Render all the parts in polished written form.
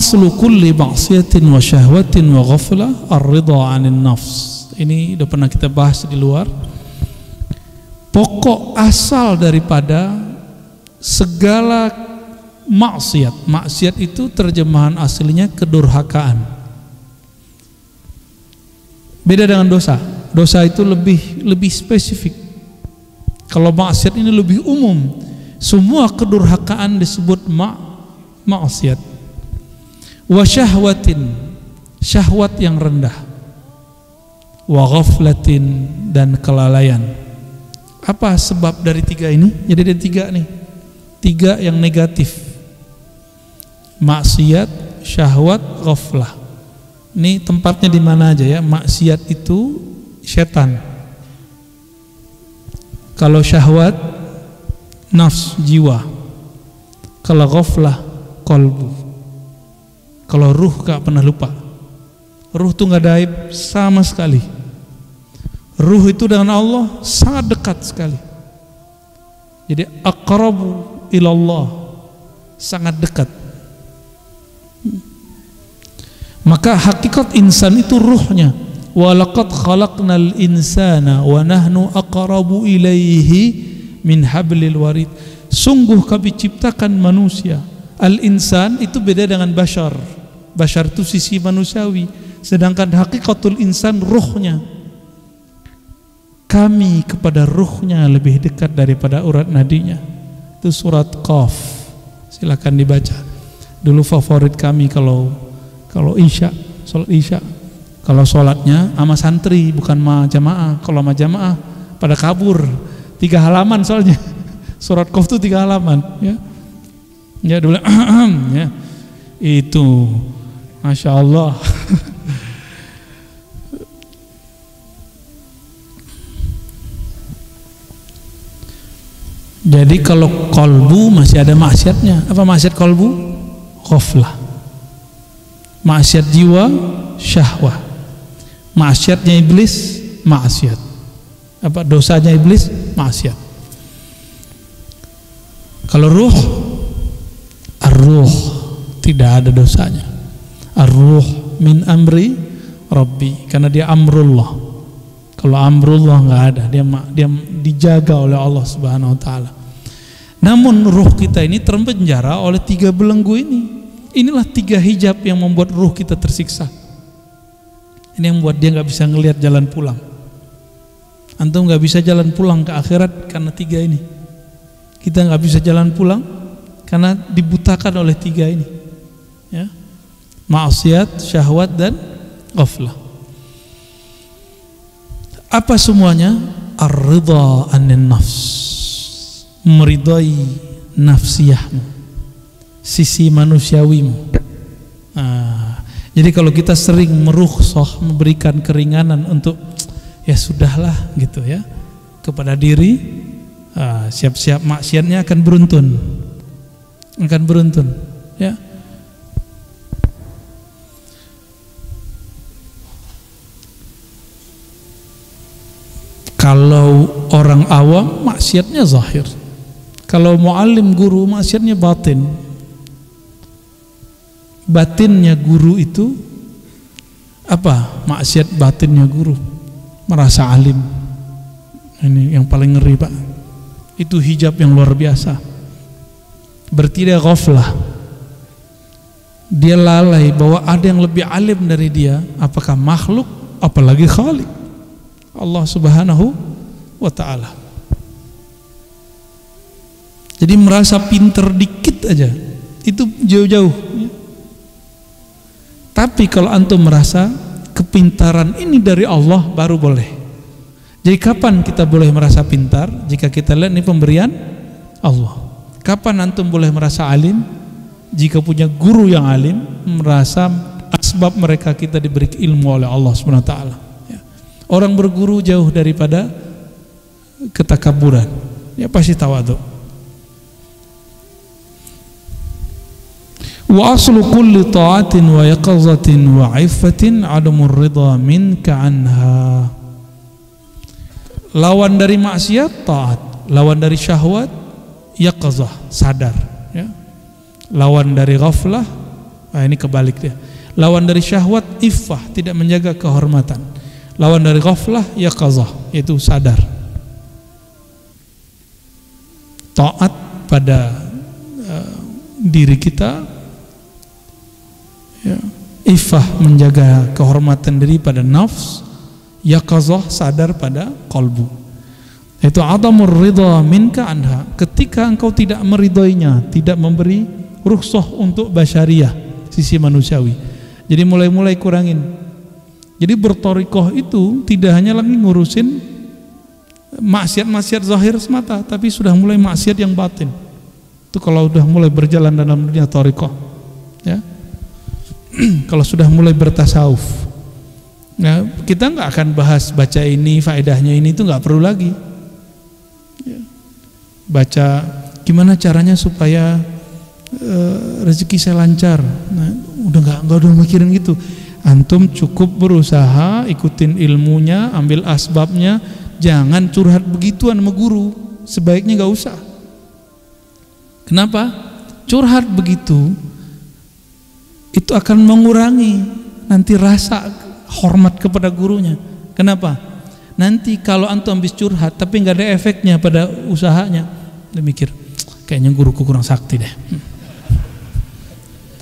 aslu kulli ma'siyatin wa syahwatin wa ghaflah ar-ridha 'anil nafs. Ini udah pernah kita bahas di luar. Pokok asal daripada segala maksiat itu terjemahan aslinya kedurhakaan. Beda dengan dosa. Dosa itu lebih spesifik. Kalau maksiat ini lebih umum. Semua kedurhakaan disebut maksiat. Wa syahwatin, syahwat yang rendah. Wa ghaflatin, dan kelalaian. Apa sebab dari tiga ini? Jadi ada tiga nih. Tiga yang negatif. Maksiat, syahwat, ghaflah. Ini tempatnya di mana aja ya? Maksiat itu setan. Kalau syahwat, nafs, jiwa. Kalau ghaflah, kolbu. Kalau ruh gak pernah lupa. Ruh itu gak ada aib sama sekali. Ruh itu dengan Allah sangat dekat sekali. Jadi aqrabu ilallah, sangat dekat. Maka hakikat insan itu ruhnya. Wa laqad khalaqnal insana wa nahnu aqrabu ilaihi min hablil warid. Sungguh kami ciptakan manusia. Al-insan itu beda dengan bashar. Bashar itu sisi manusiawi, sedangkan hakikatul insan ruhnya. Kami kepada ruhnya lebih dekat daripada urat nadinya. Itu surat Qaf. Silakan dibaca. Dulu favorit kami kalau isya, sholat isya. Kalau sholatnya sama santri, bukan sama jamaah. Kalau sama jamaah pada kabur. 3 halaman soalnya. Surat Qaf itu 3 halaman, ya. Ya dulu ya. Itu Masya Allah. Jadi kalau kolbu masih ada maksiatnya. Apa maksiat kolbu? Ghaflah. Maksiat jiwa, syahwah. Maksiatnya iblis, maksiat. Apa dosanya iblis? Maksiat. Kalau ruh, ar-ruh tidak ada dosanya. Ar-ruh min amri Rabbi, karena dia amrullah. Kalau amrullah nggak ada, dia dijaga oleh Allah Subhanahu wa taala. Namun ruh kita ini terpenjara oleh 3 belenggu ini. Inilah 3 hijab yang membuat ruh kita tersiksa. Ini yang membuat dia nggak bisa ngelihat jalan pulang. Antum nggak bisa jalan pulang ke akhirat karena 3 ini. Kita nggak bisa jalan pulang karena dibutakan oleh 3 ini, ya. Maksiat, syahwat, dan ghaflah. Apa semuanya? Ar-ridha anin nafs, meridai nafsiyahmu, sisi manusiawimu. Jadi kalau kita sering merukhsah, memberikan keringanan untuk ya sudahlah gitu ya kepada diri, siap-siap maksiatnya akan beruntun, ya. Kalau orang awam maksiatnya zahir. Kalau muallim guru maksiatnya batin. Batinnya guru itu apa? Maksiat batinnya guru, merasa alim. Ini yang paling ngeri, Pak. Itu hijab yang luar biasa. Berarti dia ghaflah. Dia lalai bahwa ada yang lebih alim dari dia. Apakah makhluk, apalagi Khalik, Allah Subhanahu wa ta'ala. Jadi merasa pinter dikit aja itu jauh-jauh. Tapi kalau antum merasa kepintaran ini dari Allah, baru boleh. Jadi kapan kita boleh merasa pintar? Jika kita lihat ini pemberian Allah. Kapan antum boleh merasa alim? Jika punya guru yang alim, merasa asbab mereka kita diberi ilmu oleh Allah Subhanahu wa ta'ala. Orang berguru jauh daripada ketakaburan. Ya pasti tawadhu. Wa aslu kulli ta'atin wa yaqazatin wa 'iffatin 'adamur ridha minka anha. Lawan dari maksiat taat, lawan dari syahwat yaqazah, sadar, ya. Lawan dari ghaflah Ini kebalik dia. Lawan dari syahwat iffah, tidak menjaga kehormatan. Lawan dari ghaflah yaqazah, yaitu sadar. Taat pada diri kita, ya. Iffah menjaga kehormatan diri pada nafs, yaqazah sadar pada qalbu. Itu adamur ridha minka anha, ketika engkau tidak meridhoinya, tidak memberi rukhsah untuk basyariah, sisi manusiawi. Jadi mulai kurangin. Jadi bertorikoh itu tidak hanya lagi ngurusin maksiat zahir semata, tapi sudah mulai maksiat yang batin. Itu kalau sudah mulai berjalan dalam dunia torikoh, ya. Kalau sudah mulai bertasawuf, nah, kita nggak akan bahas baca ini, faedahnya ini, itu nggak perlu lagi. Ya. Baca gimana caranya supaya rezeki saya lancar. Nah, udah udah mikirin gitu. Antum cukup berusaha, ikutin ilmunya, ambil asbabnya, jangan curhat begituan sama guru. Sebaiknya nggak usah. Kenapa? Curhat begitu itu akan mengurangi nanti rasa hormat kepada gurunya. Kenapa? Nanti kalau antum habis curhat tapi nggak ada efeknya pada usahanya, dia mikir kayaknya guruku kurang sakti deh.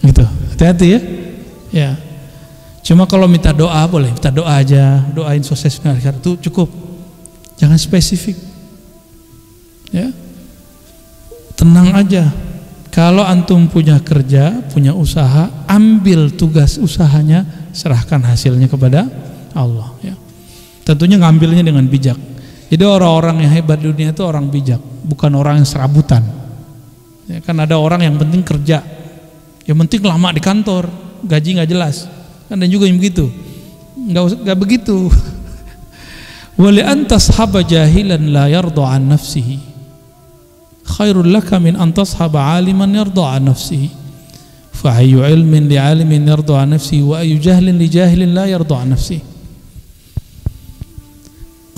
Gitu. Hati-hati ya. Ya. Cuma kalau minta doa boleh, minta doa aja, doain sukses itu cukup. Jangan spesifik. Ya. Tenang aja. Kalau antum punya kerja, punya usaha, ambil tugas usahanya, serahkan hasilnya kepada Allah, ya. Tentunya ngambilnya dengan bijak. Jadi orang-orang yang hebat di dunia itu orang bijak, bukan orang yang serabutan. Ya, kan ada orang yang penting kerja, yang penting lama di kantor, gaji nggak jelas. Kan ada juga yang begitu. Nggak begitu. Wali antas haba jahilan la yarda an nafsihi. Khairul laka min antashaba aliman yarda an nafsihi. Fa ayyu ilmin li alimin yarda an nafsihi wa ayyu jahlin li jahilin la yarda an nafsihi.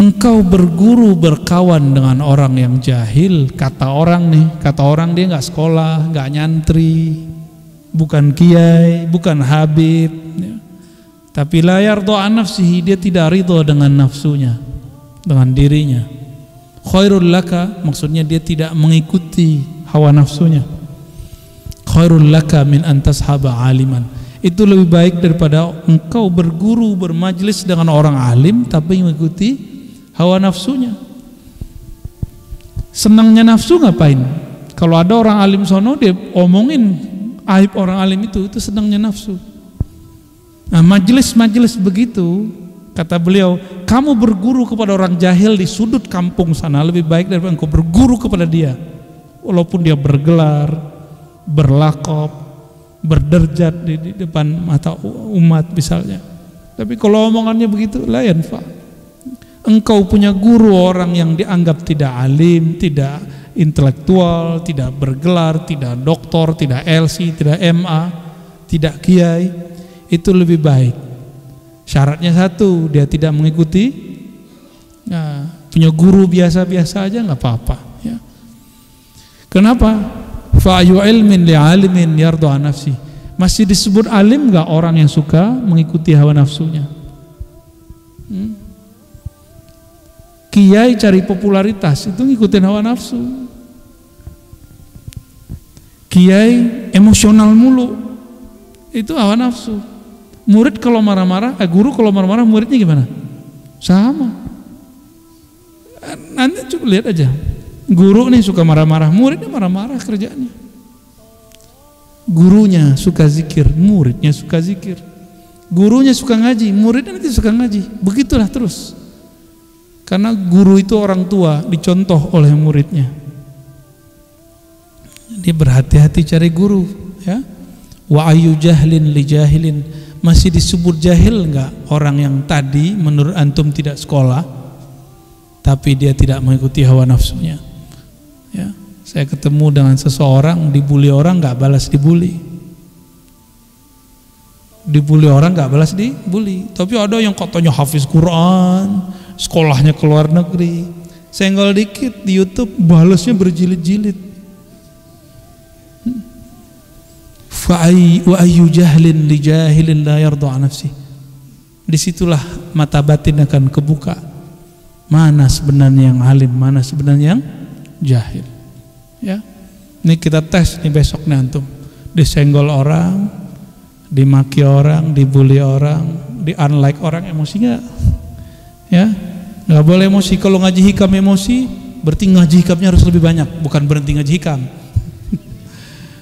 Engkau berguru berkawan dengan orang yang jahil, kata orang dia nggak sekolah, nggak nyantri, bukan kiai, bukan habib, ya. Tapi la yarda an nafsihi, dia tidak ridho dengan nafsunya, dengan dirinya. Khairul laka, maksudnya dia tidak mengikuti hawa nafsunya. Khairul laka min antashaba aliman, itu lebih baik daripada engkau berguru bermajlis dengan orang alim tapi mengikuti hawa nafsunya. Senangnya nafsu ngapain? Kalau ada orang alim sono dia omongin aib orang alim itu senangnya nafsu. Nah, majelis begitu, kata beliau, kamu berguru kepada orang jahil di sudut kampung sana lebih baik daripada engkau berguru kepada dia, walaupun dia bergelar, berlakop, berderjat di depan mata umat misalnya. Tapi kalau omongannya begitu, la yanfa. Engkau punya guru orang yang dianggap tidak alim, tidak intelektual, tidak bergelar, tidak doktor, tidak LC, tidak MA, tidak kiai, itu lebih baik. Syaratnya satu, dia tidak mengikuti. Nah, punya guru biasa-biasa aja nggak apa-apa, ya. Kenapa? Fa ayu ilmin li alimin yarda an nafsi. Masih disebut alim nggak orang yang suka mengikuti hawa nafsunya? Kiai cari popularitas itu ngikutin hawa nafsu. Kiai emosional mulu, itu hawa nafsu. Murid kalau marah-marah, guru kalau marah-marah, muridnya gimana? Sama. Nanti coba lihat aja. Guru nih suka marah-marah, muridnya marah-marah kerjaannya. Gurunya suka zikir, muridnya suka zikir. Gurunya suka ngaji, muridnya nanti suka ngaji. Begitulah terus. Karena guru itu orang tua, dicontoh oleh muridnya. Jadi berhati-hati cari guru, ya. Wa ayu jahlin li jahilin, masih disebut jahil enggak orang yang tadi menurut antum tidak sekolah tapi dia tidak mengikuti hawa nafsunya, ya. Saya ketemu dengan seseorang dibully orang enggak balas dibully. Dibully orang enggak balas dibully. Tapi ada yang katanya hafiz Quran, sekolahnya ke luar negeri, senggol dikit di YouTube balasnya berjilid-jilid. wa ayyu jahlin li jahilin la yarda an nafsi. Disitulah mata batin akan kebuka, mana sebenarnya yang alim, mana sebenarnya yang jahil. Ya, ini kita tes nih besok nih antum, disenggol orang, dimaki orang, dibully orang, di unlike orang, emosi nggak? Ya, nggak boleh emosi. Kalau ngaji hikam emosi, berarti ngaji hikamnya harus lebih banyak, bukan berhenti ngaji hikam.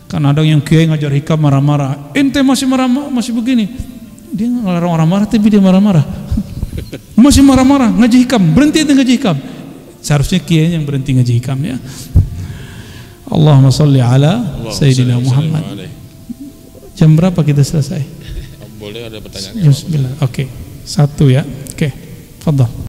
Karena ada yang kiai ngajar hikam marah-marah, ente masih marah, masih begini, dia ngelarang orang marah tapi dia marah-marah. Masih marah-marah, ngaji hikam, berhenti ngaji hikam. Seharusnya kiai yang berhenti ngaji hikam, ya. Allahumma sholli ala Sayyidina Muhammad. Jam berapa kita selesai? Boleh ada pertanyaan? Jam 9. Oke. 1 ya. Oke. Fadhal.